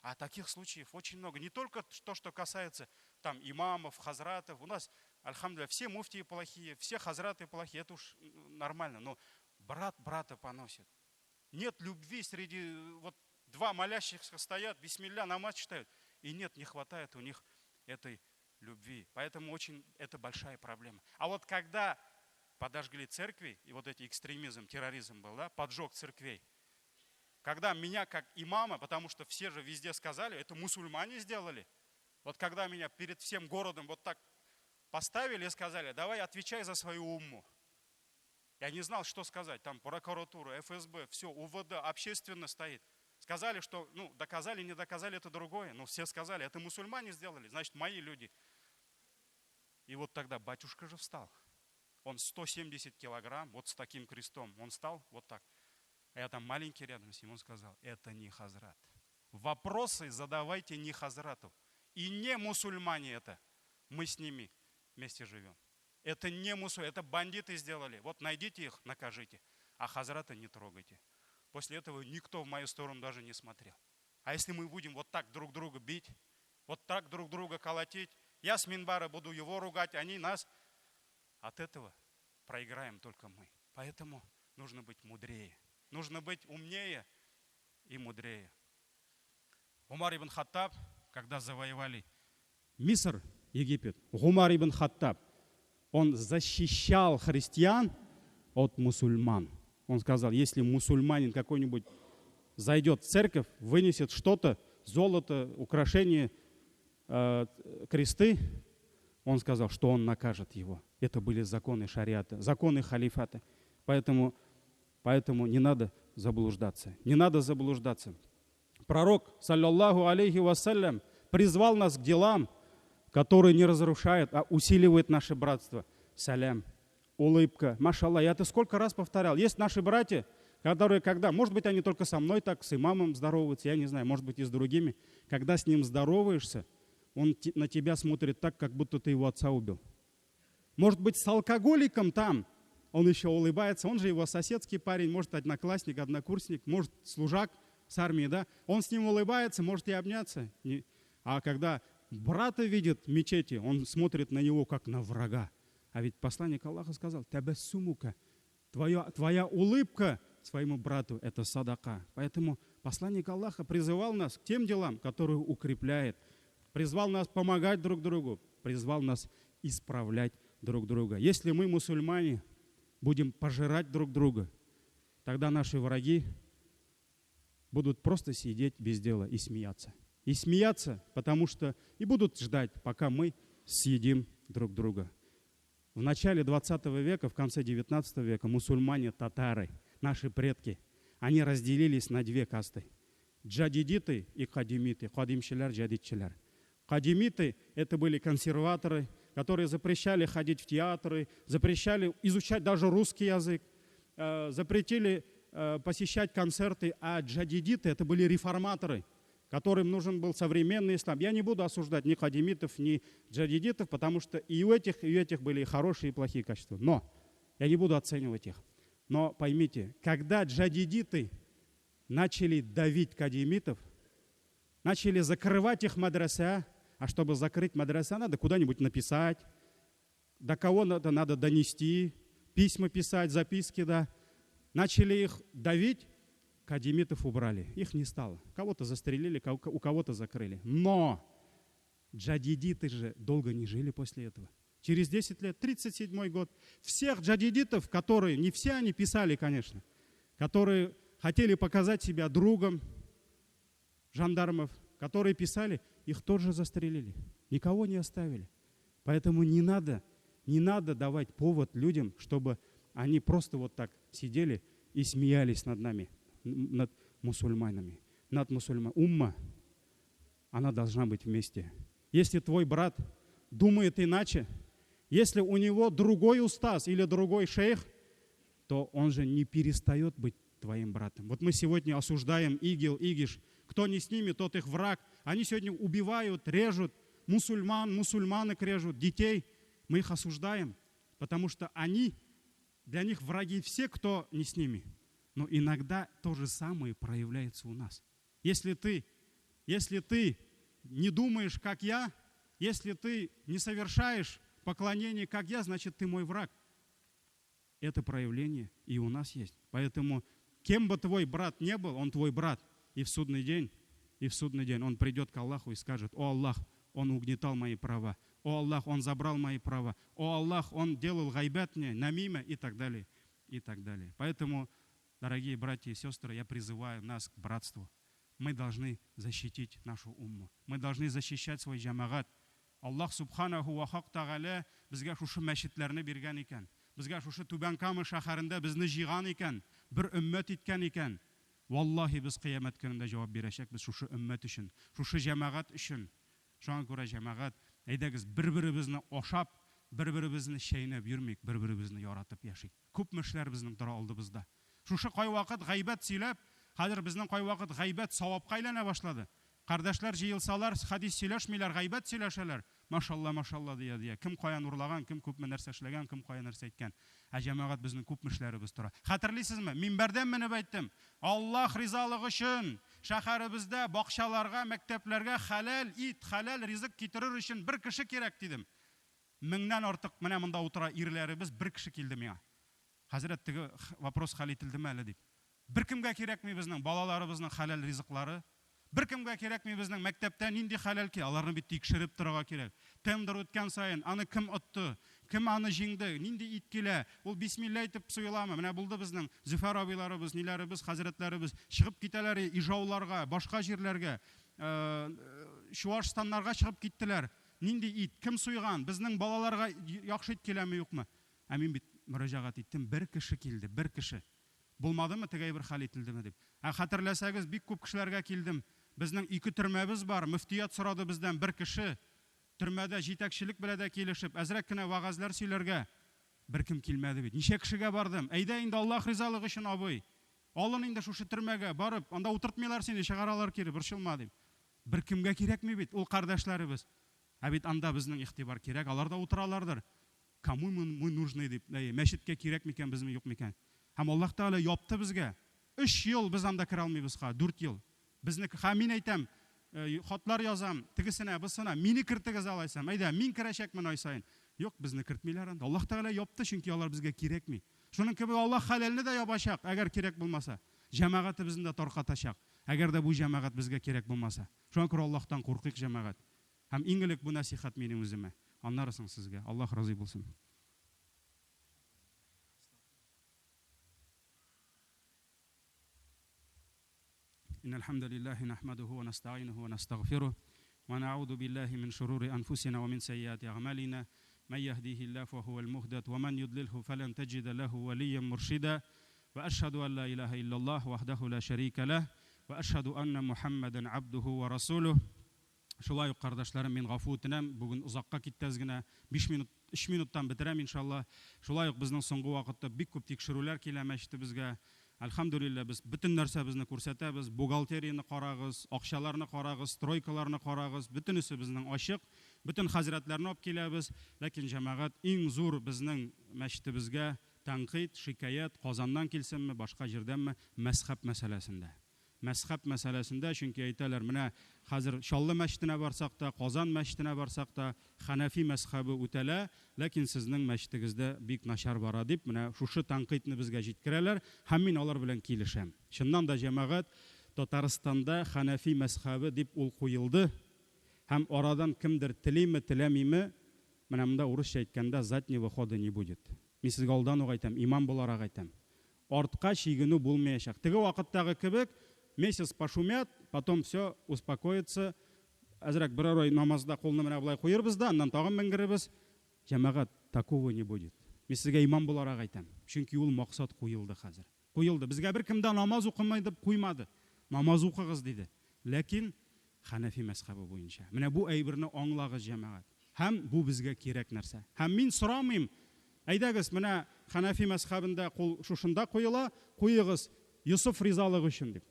А таких случаев очень много. Не только то, что касается там имамов, хазратов. У нас, альхамдулилля, все муфтии плохие, все хазраты плохие. Это уж нормально. Но брат брата поносит. Нет любви среди, вот 2 молящихся стоят, бисмилля, намаз читают. И нет, не хватает у них этой любви. Поэтому очень это большая проблема. А вот когда подожгли церкви, и вот эти экстремизм, терроризм был, да, поджог церквей, когда меня как имама, потому что все же везде сказали, это мусульмане сделали. Вот когда меня перед всем городом вот так поставили и сказали, давай отвечай за свою умму. Я не знал, что сказать. Там прокуратура, ФСБ, все, УВД, общественно стоит. Сказали, что, ну, доказали, не доказали, это другое. Но все сказали, это мусульмане сделали, значит, мои люди. И вот тогда батюшка же встал. Он 170 килограмм, вот с таким крестом. Он встал вот так. А я там маленький рядом с ним, он сказал, это не хазрат. Вопросы задавайте не хазрату. И не мусульмане это. Мы с ними вместе живем. Это не мусульмане, это бандиты сделали. Вот найдите их, накажите. А хазрата не трогайте. После этого никто в мою сторону даже не смотрел. А если мы будем вот так друг друга бить, вот так друг друга колотить, я с минбара буду его ругать, они нас, от этого проиграем только мы. Поэтому нужно быть мудрее. Нужно быть умнее и мудрее. Умар ибн Хаттаб, когда завоевали Миср, Египет, Умар ибн Хаттаб, он защищал христиан от мусульман. Он сказал, если мусульманин какой-нибудь зайдет в церковь, вынесет что-то, золото, украшения, кресты, он сказал, что он накажет его. Это были законы шариата, законы халифата. Поэтому не надо заблуждаться. Не надо заблуждаться. Пророк, саллаллаху алейхи вассалям, призвал нас к делам, которые не разрушают, а усиливают наше братство. Салям, улыбка, машаллах. Я это сколько раз повторял. Есть наши братья, которые, когда, может быть, они только со мной так, с имамом здороваются, я не знаю, может быть, и с другими. Когда с ним здороваешься, он на тебя смотрит так, как будто ты его отца убил. Может быть, с алкоголиком там, он еще улыбается, он же его соседский парень, может, одноклассник, однокурсник, может, служак с армии, да? Он с ним улыбается, может и обняться. А когда брата видит в мечети, он смотрит на него, как на врага. А ведь посланник Аллаха сказал, табассумука, твоя улыбка своему брату – это садака. Поэтому посланник Аллаха призывал нас к тем делам, которые укрепляют, призвал нас помогать друг другу, призвал нас исправлять друг друга. Если мы, мусульмане, будем пожирать друг друга, тогда наши враги будут просто сидеть без дела и смеяться. И смеяться, потому что и будут ждать, пока мы съедим друг друга. В начале 20 века, в конце 19 века мусульмане, татары, наши предки, они разделились на 2 касты. Джадидиты и кадимиты, кадимчилар, джадидчилар. Кадимиты – это были консерваторы, которые запрещали ходить в театры, запрещали изучать даже русский язык, запретили посещать концерты, а джадидиты – это были реформаторы, которым нужен был современный ислам. Я не буду осуждать ни кадимитов, ни джадидитов, потому что и у этих были и хорошие, и плохие качества. Но я не буду оценивать их. Но поймите, когда джадидиты начали давить кадимитов, начали закрывать их мадраса, а чтобы закрыть мадраса, надо куда-нибудь написать, до кого надо донести, письма писать, записки, да. Начали их давить, кадимитов убрали, их не стало. Кого-то застрелили, у кого-то закрыли. Но джадидиты же долго не жили после этого. Через 10 лет, 37-й год, всех джадидитов, которые, не все они писали, конечно, которые хотели показать себя другом жандармов, которые писали, их тоже застрелили. Никого не оставили. Поэтому не надо давать повод людям, чтобы они просто вот так сидели и смеялись над нами, над мусульманами. Умма, она должна быть вместе. Если твой брат думает иначе, если у него другой устаз или другой шейх, то он же не перестает быть твоим братом. Вот мы сегодня осуждаем ИГИЛ, ИГИШ. Кто не с ними, тот их враг. Они сегодня убивают, режут мусульманок режут, детей. Мы их осуждаем, потому что для них враги все, кто не с ними. Но иногда то же самое проявляется у нас. Если ты не думаешь, как я, если ты не совершаешь поклонение, как я, значит, ты мой враг. Это проявление и у нас есть. Поэтому, кем бы твой брат не был, он твой брат. И в судный день он придет к Аллаху и скажет: «О Аллах, он угнетал мои права. О Аллах, он забрал мои права. О Аллах, он делал гайбат мне, намима» и так далее, и так далее. Поэтому, дорогие братья и сестры, я призываю нас к братству. Мы должны защитить нашу умму. Мы должны защищать свой джамагат. Аллах субханаху ва хак тағала бізге шушы мәчетләрне биргән икән. Бізге шушы Түбән-Кама шәһәрендә безне җыйган икән, бер өммәт иткән икән. Валлаһи без кыямәт көнендә җавап бирәчәкбез шушы өммәт өчен, шушы җәмәгать өчен. Шуңа күрә җәмәгать, әйдәгез бер-беребезне ашап, бер-беребезне чәйнәп йөрмик, бер-беребезне яратып яшик. Күпме эшләр безнең тора алдыбызда. Шушы кайвакыт гайбәт сөйләп, хәзер безнең кайвакыт гайбәт савапка әйләнә башлады. Кардәшләр җыелсалар, хадис сөйләшмиләр, гайбәт сөйләшәләр. Машалла дия. Кем каян урлаган, кем күпме нәрсә эшләгән, кем кая нәрсә әйткән. Ә җәмәгать безнең күпме эшләребез тора. Хәтерлисезме? Минбәрдән менеп әйттем. Аллаһ ризалыгы өчен шәһәребездә бакчаларга, мәктәпләргә хәләл ит, хәләл ризык китерер өчен бер кеше кирәк дидем. 1000-нән артык менә монда утыра ирләребез, бер кеше килде миңа. Хәзрәт, теге вопрос хәл ителдеме әле дип. Беркемгә кирәкми безнең балаларыбызның хәләл ризыклары. Беркемгә кирәкми безнең мәктәптә нинди хәләл ки, аларны бит тикшереп торырга кирәк. Тендер үткән саен, аны кем отты, кем аны җиңде, нинди ит килә, ул бисмилла әйтеп суйламы. Менә булды безнең Зөфәр абыйларыбыз, ниләребез, хәзрәтләребез чыгып китәләр Ижауларга, башка җирләргә, Чуашстаннарга чыгып киттеләр. Нинди ит, кем суйган, безнең балаларга яхшы ит киләме, юкмы? Ә мин бит мөрәҗәгать иттем, бер кеше килде, бер кеше. Булмадымы, тегәй бер хәл ителдеме дип. Ә хәтерләсәгез, бик күп кешеләргә килдем. Безнең 2 төрмәбез бар, мөфтият сорады бездән бер кеше. Төрмәдә җитәкчелек белән дә килешеп, әзрәк кенә вагазлар сөйләргә беркем килмәде бит. Ничә кешегә бардым? Әйдә инде Аллаһ ризалыгы өчен, абый. Алын инде шушы төрмәгә барып, анда утыртмыйлар сине, чыгаралар кире, борчылма дип. Беркемгә кирәкми бит, ул кардәшләребез. Ә бит анда безнең игътибар кирәк, алар да утыралардыр. Кому мы нужны дип, мәчеткә кирәк микән, безме юк микән? Һәм Аллаһ Тәгалә япты безгә. 3 ел без анда кирә алмыйбыз, 4 ел. Безнеке мин әйтәм, хатлар язам, тегесенә, бусына, мине кертегез алайсам. Әйдә, мин керәчәкмен ай сайын. Юк, безне кертмиләр анда. Аллаһ Тәгалә япты, чөнки алар безгә кирәкми. Шуның кебек Аллаһ хәләлне дә ябачак, әгәр кирәк булмаса. Җәмәгатебезне дә таркатачак, әгәр дә бу җәмәгать безгә кирәк булмаса. Шуңа күрә Аллаһтан куркыйк җәмәгать. Һәм иң элек бу насихат минем үземә. Аннары соң сезгә. Аллаһ разый булсын. إن الحمد لله نحمده ونستعينه ونستغفره ونعوذ بالله من شرور أنفسنا ومن سيئات أعمالنا من يهديه الله فهو المهتد ومن يضلله فلن تجد له وليا مرشدا وأشهد أن لا إله إلا الله وحده لا شريك له وأشهد أن محمدا عبده ورسوله. Шулай ук, кардәшләрем, мин гафу үтенәм. Бүген узакка киттез генә 3 минуттан битерәм иншалла. Шулай ук безнең соңгы вакытта бик күп тикшерүләр килә мәчетебезгә. Әлхәмдүлилләh, без бөтен нәрсәбезне күрсәтәбез. Бухгалтерияны карагыз, акчаларны карагыз, стройкаларны карагыз. Бөтенесе безнең ачык. Бөтен хәзрәтләрне алып киләбез. Ләкин җәмәгать иң зур безнең мәчетебезгә тәнкыйть, шикаят Казаннан килсенме, башка җирдәнме, мәзһәб мәсьәләсендә. мәсхаб мәсьәләсендә, чөнки әйтәләр, менә хәзер Чаллы мәчетенә барсак та, Казан мәчетенә барсак та, Хәнәфи мәсхабы үтәлә, ләкин сезнең мәчетегездә бик начар бара дип, менә шушы тәнкыйтьне безгә җиткерәләр, һәм мин алар белән килешәм. Чыннан да җәмәгать Татарстанда Хәнәфи мәсхабы дип ул куелды, һәм арадан кемдер телиме, теләмиме, менә монда урысча әйткәндә заднего хода не будет. Мин сезгә алдан ук әйтәм, имам буларак әйтәм. Артка чигенү булмаячак. Теге вакыттагы кебек, месяц пошумят, потом все успокоится. Әзрәк берәр ай намазда кулны менә булай куербыз да, аннан тагын менгеребез. Җәмәгать, такого не будет. Мин сезгә имам буларак әйтәм. Чөнки ул максат куелды хәзер. Куелды. Безгә беркем дә намаз укымый дип куймады. Намаз укыгыз диде. Ләкин Хәнәфи мәсхабы буенча. Менә бу әйберне аңлагыз җәмәгать. Һәм бу безгә кирәк нәрсә. Һәм мин сорамыйм. Әйдәгез, менә Хәнәфи мәсхабында кул шушында куела, куегыз Юсуф ризалыгы өчен дип.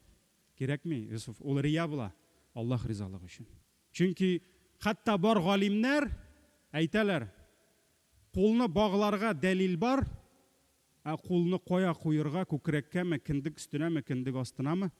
Кирәкми, Юсуф, ул рия була, Аллаһ ризалыгы өчен. Чөнки хәтта бар галимнәр әйтәләр, кулны багларга дәлил бар, ә кулны кая куерга, күкрәккәме, киндек өстенәме, киндек астынамы,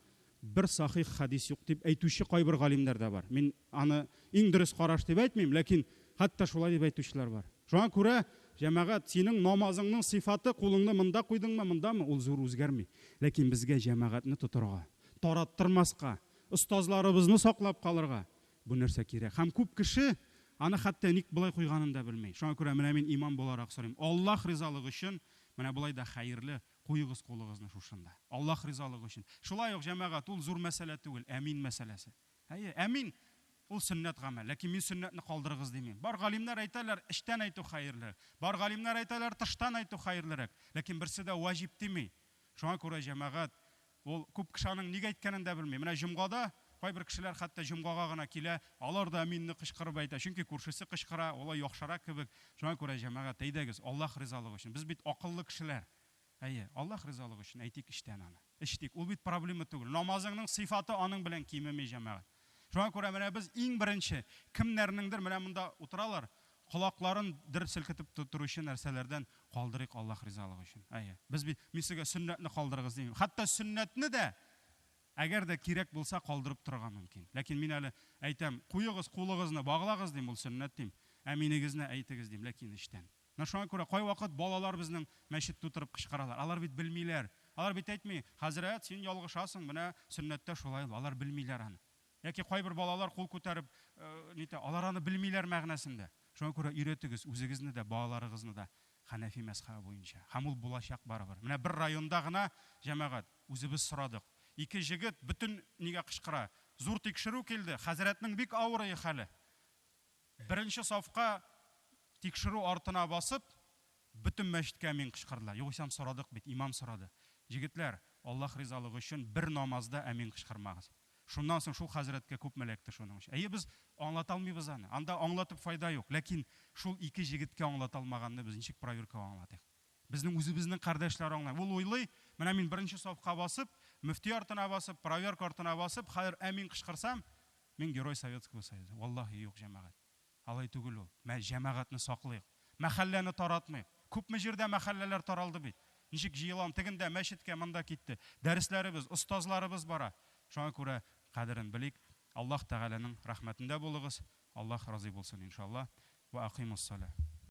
бер сахих хадис юк дип әйтүче кайбер галимнәр дә бар. Мин аны иң дөрес караш дип әйтмим, ләкин хәтта шулай дип әйтүчеләр бар. Шуңа күрә җәмәгать, синең намазыңның сыйфаты кулыңны монда куйдыңмы, мондамы, ул зур үзгәрми. Ләкин безгә җәмәгатьне тотырга, тараттырмаска, остазларыбызны саклап калырга бу нәрсә кирәк. Һәм күп кеше аны хәтта ник булай куйганын да белмәй. Шуңа күрә менә мин имам буларак сорыйм. Аллаһ ризалыгы өчен менә булай да хәерле куйыгыз кулыгызны шушында. Аллаһ ризалыгы өчен. Шулай ук җәмәгать, ул зур мәсьәлә түгел, әмин мәсьәләсе. Әмин ул сөннәт гамәл, ләкин мин сөннәтне калдырыгыз димим. Бар галимнәр әйтәләр, эштән әйтү хәерле. Бар галимнәр әйтәләр, тыштан әйтү хәерлерәк. Ләкин берсе дә ваҗиб дими. Шуңа күрә җәмәгать, ул күп кешенең ник әйткәнен дә белми. Менә җомгада кайбер кешеләр хәтта җомгага гына килә, алар да аминне кычкырып әйтә, чөнки күршесе кычкыра, ул яхшырак кебек. Шуңа күрә җәмәгать, әйдәгез, Аллаһ ризалыгы өчен. Без бит акыллы кешеләр. Аллаһ ризалыгы өчен әйтик эштән аны. Эштик, ул бит проблема түгел. Намазыңның сыйфаты аның белән кимеми җәмәгать. Шуңа күрә менә без иң беренче кемнәрнеңдер менә монда утыралар, колакларын дер селкетеп торучы нәрсәләрдән калдырыйк Аллаһ ризалыгы өчен. Без бит мисыгә сөннәтне калдырыгыз дим. Хәтта сөннәтне дә әгәр дә кирәк булса калдырып торырга мөмкин. Ләкин мин әле әйтәм, куегыз кулыгызны, баглагыз дим, ул сөннәт дим. Әминегезне әйтегез дим, ләкин эштән. Шуңа күрә кай вакыт балалар безнең мәчеттә утырып кычкыралар. Алар бит белмиләр. Алар бит әйтми, хәзрәт, син ялгышасың, менә сөннәттә шулай. Алар белмиләр аны. Яки кайбер балалар кул күтәреп, алар аны белмиләр мәгънәсендә. Шуңа күрә өйрәтегез үзегезне дә, балаларыгызны да Хәнәфи мәсхабы буенча. Һәм ул булачак барыбер. Менә бер районда гына җәмәгать үзебез сорадык. Ике җегет бөтен нигә кычкыра. Зур тикшерү килде. Хәзрәтнең бик авыры хәле. Беренче сафка тикшерү артына басып, бөтен мәчеткә мин кычкырдылар. Югыйсә сорадык бит, имам сорады. Җегетләр, Аллаһ ризалыгы өчен бер намазда әмин кычкырмагыз. Шуннан соң шул хәзрәткә күп мәләкте шуның өчен. Без аңлата алмыйбыз аны. Анда аңлатып файда юк. Ләкин шул ике җегеткә аңлата алмаганны без ничек проверка аңлатыйк? Безнең үзебезнең кардәшләр аңлый. Ул уйлый, менә мин беренче сафка басып, мөфти артына басып, проверка артына басып, хәер әмин кычкырсам, мин герой Советского Союза. Валлаһи юк җәмәгать. Алай түгел ул. Җәмәгатьне саклыйк. Мәхәлләне таратмыйк. Күпме җирдә мәхәлләләр таралды бит. Ничек җыелам, тегендә мәчеткә монда китте. Дәресләребез, остазларыбыз бара. Шуңа күрә кадерен белик. Аллаһ Тәгаләнең рәхмәтендә булыгыз. Аллаһ разый булсын иншаллах. Ва акимус салат.